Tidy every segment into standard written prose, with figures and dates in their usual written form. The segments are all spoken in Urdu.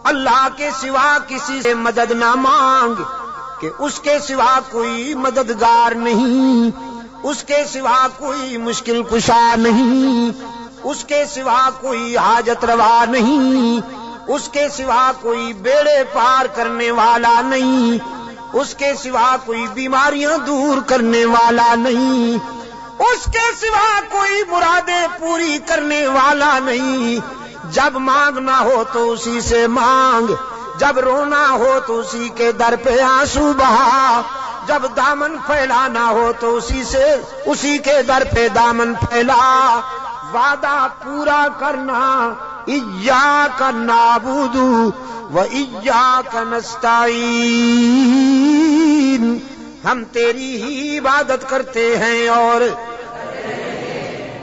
اللہ کے سوا کسی سے مدد نہ مانگ کہ اس کے سوا کوئی مددگار نہیں، اس کے سوا کوئی مشکل کشا نہیں، اس کے سوا کوئی حاجت روا نہیں، اس کے سوا کوئی بیڑے پار کرنے والا نہیں، اس کے سوا کوئی بیماریاں دور کرنے والا نہیں، اس کے سوا کوئی مرادیں پوری کرنے والا نہیں۔ جب مانگنا ہو تو اسی سے مانگ، جب رونا ہو تو اسی کے در پہ آنسو بہا، جب دامن پھیلانا ہو تو اسی کے در پہ دامن پھیلا۔ وعدہ پورا کرنا، ایاک نعبد و ایاک نستعین، ہم تیری ہی عبادت کرتے ہیں اور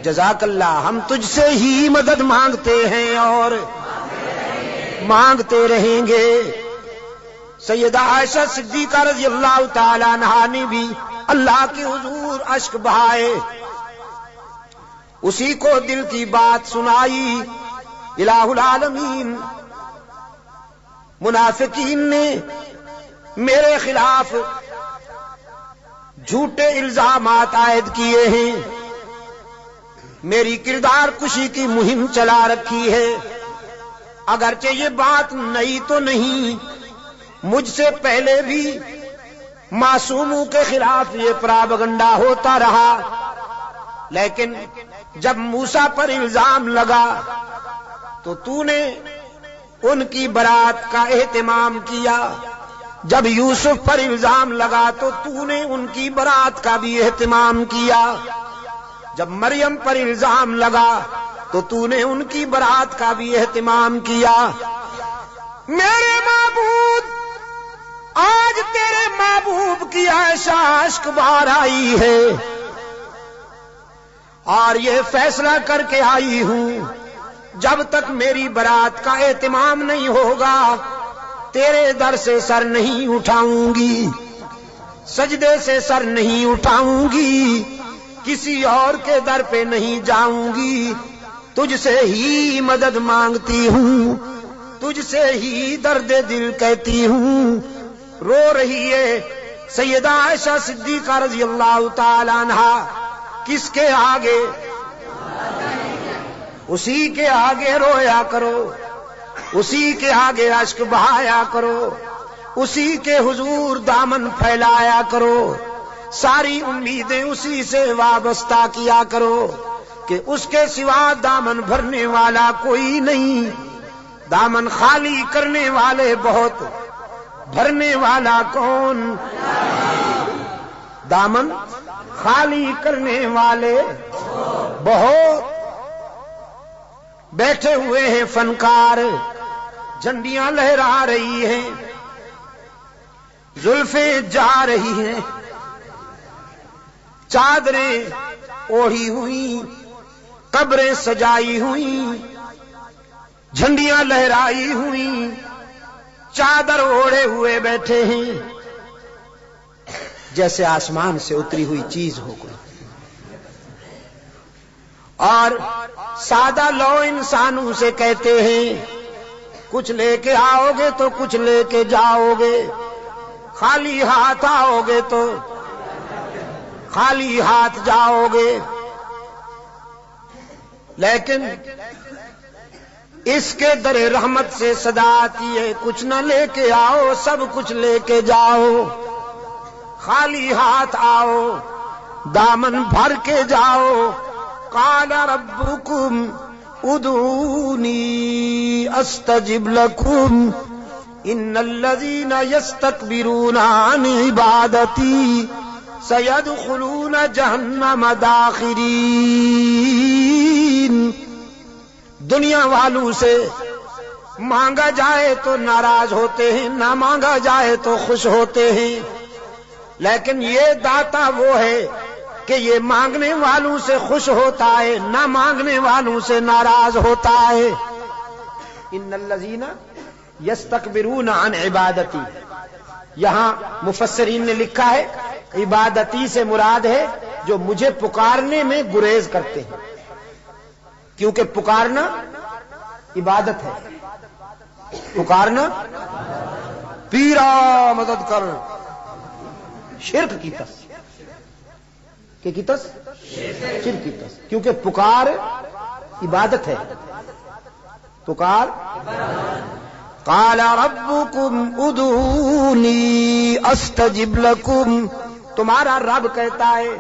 جزاک اللہ، ہم تجھ سے ہی مدد مانگتے ہیں اور مانگتے رہیں گے۔ سیدہ عائشہ صدیقہ رضی اللہ تعالی عنہا نے بھی اللہ کے حضور اشک بہائے، اسی کو دل کی بات سنائی۔ الہ العالمین منافقین نے میرے خلاف جھوٹے الزامات عائد کیے ہیں، میری کردار کشی کی مہم چلا رکھی ہے۔ اگرچہ یہ بات نئی تو نہیں، مجھ سے پہلے بھی معصوموں کے خلاف یہ پراپگنڈا ہوتا رہا، لیکن جب موسیٰ پر الزام لگا تو نے ان کی برات کا اہتمام کیا، جب یوسف پر الزام لگا تو نے ان کی برات کا بھی اہتمام کیا، جب مریم پر الزام لگا تو نے ان کی برات کا بھی اہتمام کیا۔ میرے معبود، آج تیرے محبوب کی عائشہ اشک بار آئی ہے اور یہ فیصلہ کر کے آئی ہوں، جب تک میری برات کا اہتمام نہیں ہوگا تیرے در سے سر نہیں اٹھاؤں گی، سجدے سے سر نہیں اٹھاؤں گی، کسی اور کے در پہ نہیں جاؤں گی، تجھ سے ہی مدد مانگتی ہوں، تجھ سے ہی درد دل کہتی ہوں۔ رو رہی ہے سیدہ عائشہ صدیقہ رضی اللہ تعالی عنہا، کس کے آگے؟ اسی کے آگے رویا کرو، اسی کے آگے اشک بہایا کرو، اسی کے حضور دامن پھیلایا کرو، ساری امیدیں اسی سے وابستہ کیا کرو کہ اس کے سوا دامن بھرنے والا کوئی نہیں، دامن خالی کرنے والے بہت، بھرنے والا کون؟ دامن خالی کرنے والے بہت۔ بیٹھے ہوئے ہیں فنکار، جھنڈیاں لہرا رہی ہیں، زلفیں جا رہی ہیں، چادریں اوڑھی ہوئی، قبریں سجائی ہوئی، جھنڈیاں لہرائی ہوئی، چادر اوڑھے ہوئے بیٹھے ہیں، جیسے آسمان سے اتری ہوئی چیز ہو گئی۔ اور سادہ لو انسانوں سے کہتے ہیں کچھ لے کے آؤ گے تو کچھ لے کے جاؤ گے، خالی ہاتھ آؤ گے تو خالی ہاتھ جاؤ گے، لیکن اس کے در رحمت سے صدا آتی ہے کچھ نہ لے کے آؤ، سب کچھ لے کے جاؤ، خالی ہاتھ آؤ، دامن بھر کے جاؤ۔ قال ربکم ادعونی استجب لکم ان الذین یستکبرون عن عبادتی سیدخلون جہنم داخرین۔ دنیا والوں سے مانگا جائے تو ناراض ہوتے ہیں، نہ مانگا جائے تو خوش ہوتے ہیں، لیکن یہ داتا وہ ہے کہ یہ مانگنے والوں سے خوش ہوتا ہے، نہ مانگنے والوں سے ناراض ہوتا ہے۔ ان الذین یستکبرون عن عبادتی، یہاں مفسرین نے لکھا ہے عبادتی سے مراد ہے جو مجھے پکارنے میں گریز کرتے ہیں، کیونکہ پکارنا عبادت ہے، پکارنا پیرا مدد کر، شرک کی تس، کہ کی تس شرک کی تس، کیونکہ پکار عبادت ہے، پکار قال ربکم ادعونی استجب لکم، تمہارا رب کہتا ہے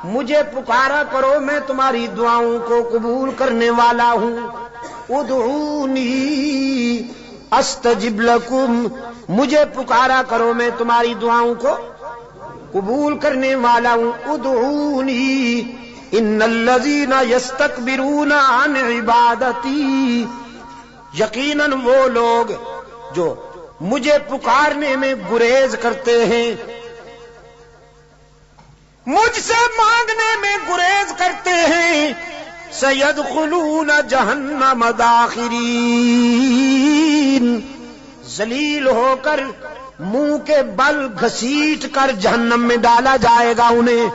مجھے پکارا کرو میں تمہاری دعاؤں کو قبول کرنے والا ہوں، ادعونی استجب لکم، مجھے پکارا کرو میں تمہاری دعاؤں کو قبول کرنے والا ہوں، ادعونی ان الذین یستکبرون عن عبادتی، یقیناً وہ لوگ جو مجھے پکارنے میں گریز کرتے ہیں، مجھ سے مانگنے میں گریز کرتے ہیں، سیدخلون جہنم داخرین، ذلیل ہو کر منہ کے بل گھسیٹ کر جہنم میں ڈالا جائے گا انہیں۔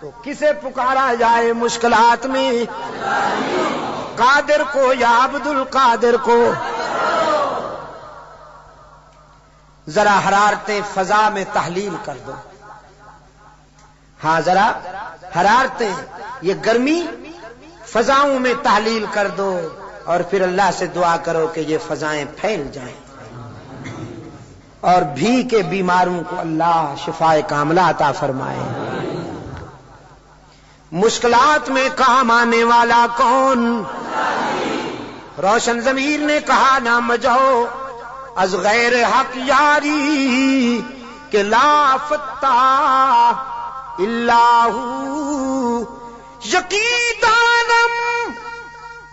تو کسے پکارا جائے مشکلات میں؟ قادر کو یا عبد القادر کو؟ ذرا حرارت فضا میں تحلیل کر دو، ہاں ذرا حرارتیں، یہ گرمی فضاؤں میں تحلیل کر دو، اور پھر اللہ سے دعا کرو کہ یہ فضائیں پھیل جائیں اور بھی کے بیماروں کو اللہ شفائے کاملہ عطا فرمائے۔ مشکلات میں کام آنے والا کون؟ روشن ضمیر نے کہا نہ مجھو از غیر حق یاری کہ لا فتح الا ہو، یقین دانم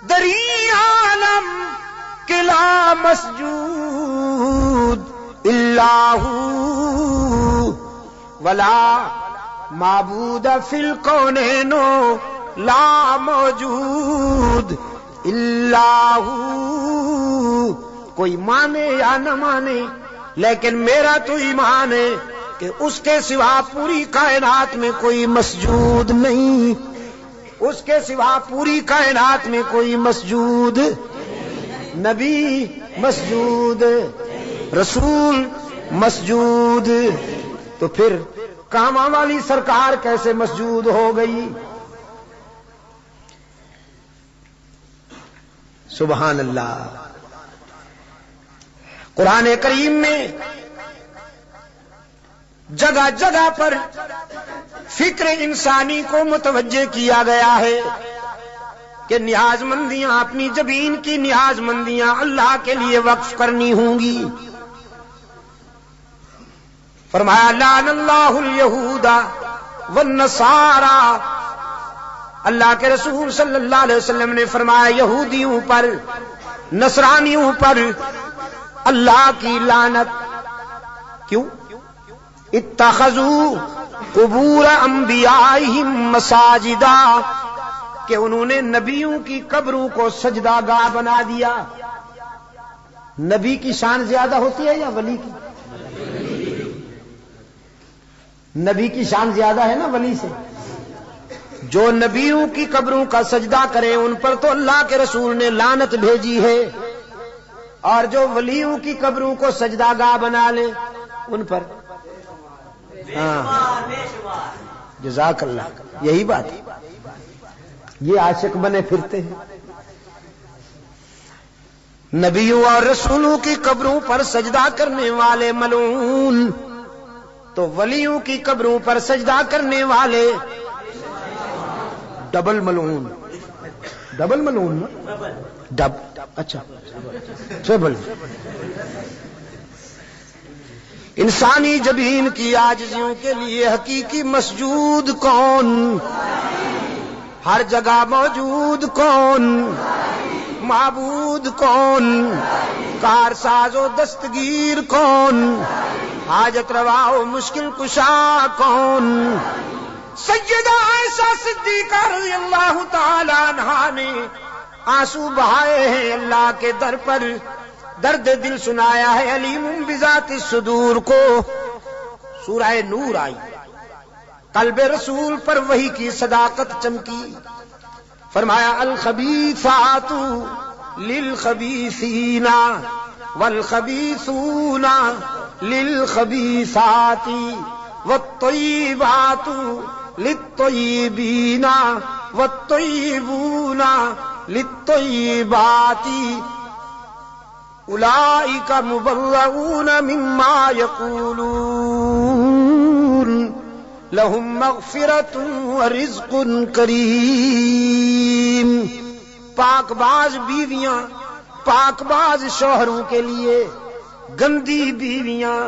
دری عالم کہ لا مسجود الا ہو، ولا معبود فی الکونین لا موجود الا ہو، کوئی مانے یا نہ مانے لیکن میرا تو ایمان ہے کہ اس کے سوا پوری کائنات میں کوئی مسجود نہیں، اس کے سوا پوری کائنات میں کوئی مسجود، نبی مسجود، رسول مسجود، تو پھر کاما والی سرکار کیسے مسجود ہو گئی؟ سبحان اللہ۔ قرآن کریم میں جگہ جگہ پر فکر انسانی کو متوجہ کیا گیا ہے کہ نیاز مندیاں، اپنی جبین کی نیاز مندیاں اللہ کے لیے وقف کرنی ہوں گی۔ فرمایا لعن اللہ الیہود والنصارى، اللہ کے رسول صلی اللہ علیہ وسلم نے فرمایا یہودیوں پر، نصرانیوں پر اللہ کی لعنت۔ کیوں؟ اتخذوا قبور انبیائہم مساجدا، کہ انہوں نے نبیوں کی قبروں کو سجدہ گاہ بنا دیا۔ نبی کی شان زیادہ ہوتی ہے یا ولی کی؟ نبی کی شان زیادہ ہے نا ولی سے۔ جو نبیوں کی قبروں کا سجدہ کریں ان پر تو اللہ کے رسول نے لعنت بھیجی ہے، اور جو ولیوں کی قبروں کو سجدہ گاہ بنا لیں ان پر، ہاں جزاک اللہ، یہی بات ہے، یہ عاشق بنے پھرتے ہیں۔ نبیوں اور رسولوں کی قبروں پر سجدہ کرنے والے ملعون، تو ولیوں کی قبروں پر سجدہ کرنے والے ڈبل ملعون۔ ڈبل ملعون نا؟ ڈب، اچھا ٹریبل۔ انسانی جبین کی عاجزیوں کے لیے حقیقی مسجود کون؟ ہر جگہ موجود کون؟ معبود کون؟ کارساز و دستگیر کون؟ حاجت روا و مشکل کشا کون؟ سیدہ عائشہ صدیقہ رضی اللہ تعالی عنہا نے آنسو بہائے ہیں اللہ کے در پر، درد دل سنایا ہے علیم بذات الصدور کو۔ سورہ نور آئی، قلب رسول پر وحی کی صداقت چمکی، فرمایا الخبیثات للخبیثین والخبیثون للخبیثات والطیبات للطیبین والطیبون للطیبات اولئک مبرؤون مما یقولون لہم مغفرۃ ورزق کریم۔ پاک باز بیویاں پاک باز شوہروں کے لیے، گندی بیویاں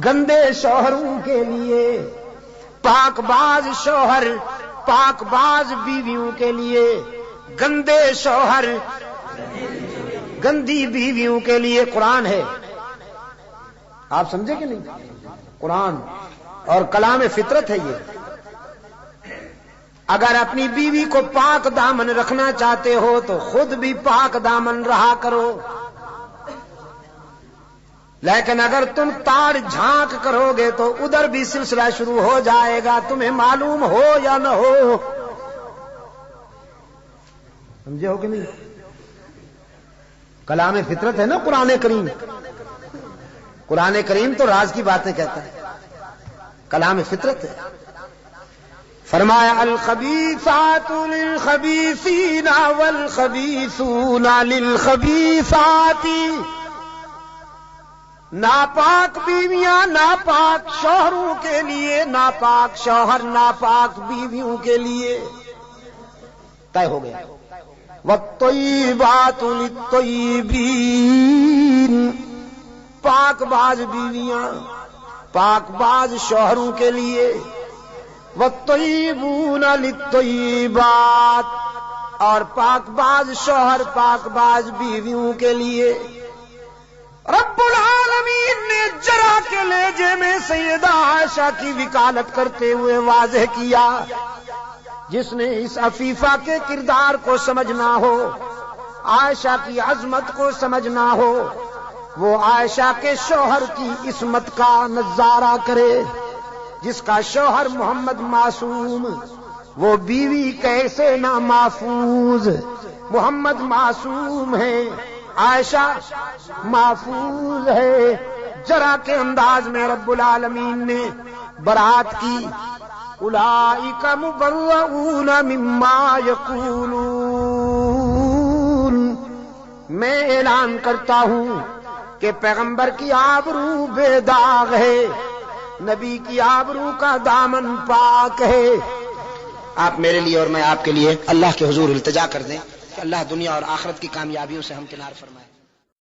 گندے شوہروں کے لیے، پاک باز شوہر پاک باز بیویوں کے لیے، گندے شوہر گندی بیویوں کے لیے قرآن ہے۔ آپ سمجھے کہ نہیں؟ قرآن اور کلام فطرت ہے یہ۔ اگر اپنی بیوی کو پاک دامن رکھنا چاہتے ہو تو خود بھی پاک دامن رہا کرو، لیکن اگر تم تاڑ جھانک کرو گے تو ادھر بھی سلسلہ شروع ہو جائے گا، تمہیں معلوم ہو یا نہ ہو۔ سمجھے ہو کہ نہیں؟ کلام فطرت ہے نا قرآن کریم۔ قرآن کریم تو راز کی باتیں کہتا ہے، کلام فطرت ہے۔ فرمایا الخبیثات للخبیثین والخبیثون للخبیثات، ناپاک بیویاں ناپاک شوہروں کے لیے، ناپاک شوہر ناپاک بیویوں کے لیے، طے ہو گیا۔ والطیبات للطیبین، پاک باز بیویاں پاک باز شوہروں کے لیے، والطیبون للطیبات، اور پاک باز شوہر پاک باز بیویوں کے لیے۔ رب العالمین نے جرا کے لہجے میں سیدہ عائشہ کی وکالت کرتے ہوئے واضح کیا، جس نے اس عفیفہ کے کردار کو سمجھنا ہو، عائشہ کی عظمت کو سمجھنا ہو، وہ عائشہ کے شوہر کی عصمت کا نظارہ کرے۔ جس کا شوہر محمد معصوم، وہ بیوی کیسے نہ محفوظ۔ محمد معصوم ہے، عائشہ محفوظ ہے۔ جرا کے انداز میں رب العالمین نے برات کی، اولئک مبرؤون مما یقولون۔ میں اعلان کرتا ہوں کہ پیغمبر کی آبرو بے داغ ہے، نبی کی آبرو کا دامن پاک ہے۔ آپ میرے لیے اور میں آپ کے لیے اللہ کے حضور التجا کر دیں کہ اللہ دنیا اور آخرت کی کامیابیوں سے ہم کنار فرمائے۔